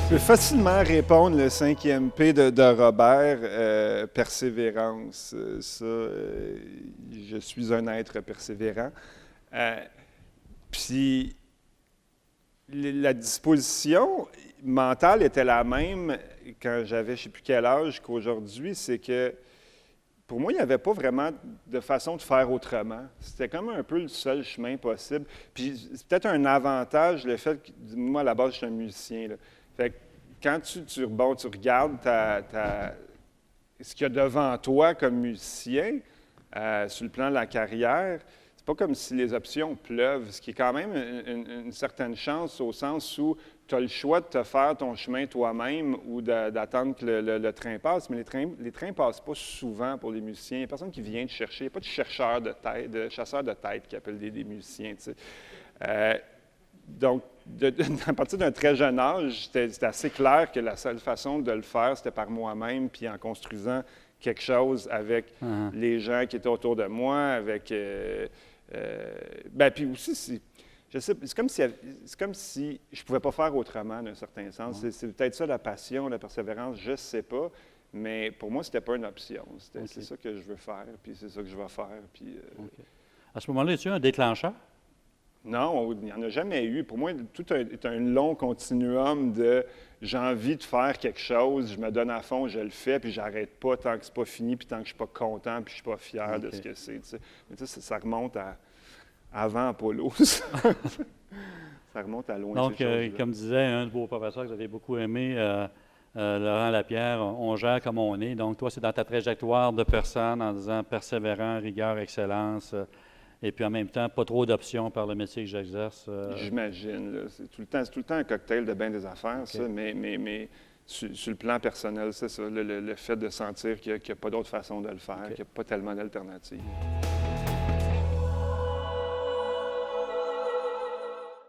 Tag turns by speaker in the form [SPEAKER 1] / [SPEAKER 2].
[SPEAKER 1] Je peux facilement répondre le 5e P de Robert, persévérance. Je suis un être persévérant. Puis, la disposition mentale était la même quand j'avais je ne sais plus quel âge qu'aujourd'hui. C'est que pour moi, il n'y avait pas vraiment de façon de faire autrement. C'était comme un peu le seul chemin possible. Puis c'est peut-être un avantage, le fait que, moi, à la base, je suis un musicien. Là. Fait que quand tu regardes ce qu'il y a devant toi comme musicien, sur le plan de la carrière, c'est pas comme si les options pleuvent, ce qui est quand même une certaine chance au sens où tu as le choix de te faire ton chemin toi-même ou d'attendre que le train passe, mais les trains ne passent pas souvent pour les musiciens. Il n'y a personne qui vient te chercher. Il n'y a pas de chercheur de tête, de chasseur de tête qui appelle des musiciens. Tu sais. Donc, à partir d'un très jeune âge, c'était assez clair que la seule façon de le faire, c'était par moi-même, puis en construisant quelque chose avec les gens qui étaient autour de moi, avec... puis aussi, c'est comme si je ne pouvais pas faire autrement, d'un certain sens. C'est peut-être ça la passion, la persévérance, je ne sais pas. Mais pour moi, ce n'était pas une option. C'est ça que je veux faire, puis c'est ça que je vais faire. Puis,
[SPEAKER 2] À ce moment-là, as-tu un déclencheur?
[SPEAKER 1] Non, il n'y en a jamais eu. Pour moi, tout est un long continuum de j'ai envie de faire quelque chose, je me donne à fond, je le fais, puis j'arrête pas tant que c'est pas fini, puis tant que je suis pas content, puis je suis pas fier de ce que c'est. Tu sais. Mais tu sais, ça remonte à avant Apollo. Ça remonte à loin.
[SPEAKER 2] Donc, comme disait un de vos professeurs que vous avez beaucoup aimé, Laurent Lapierre, on gère comme on est. Donc, toi, c'est dans ta trajectoire de personne en disant persévérant, rigueur, excellence. Et puis en même temps, pas trop d'options par le métier que j'exerce.
[SPEAKER 1] J'imagine. C'est tout le temps un cocktail de bien des affaires, ça, mais sur le plan personnel, c'est ça, le fait de sentir qu'il n'y a pas d'autre façon de le faire, qu'il n'y a pas tellement d'alternatives.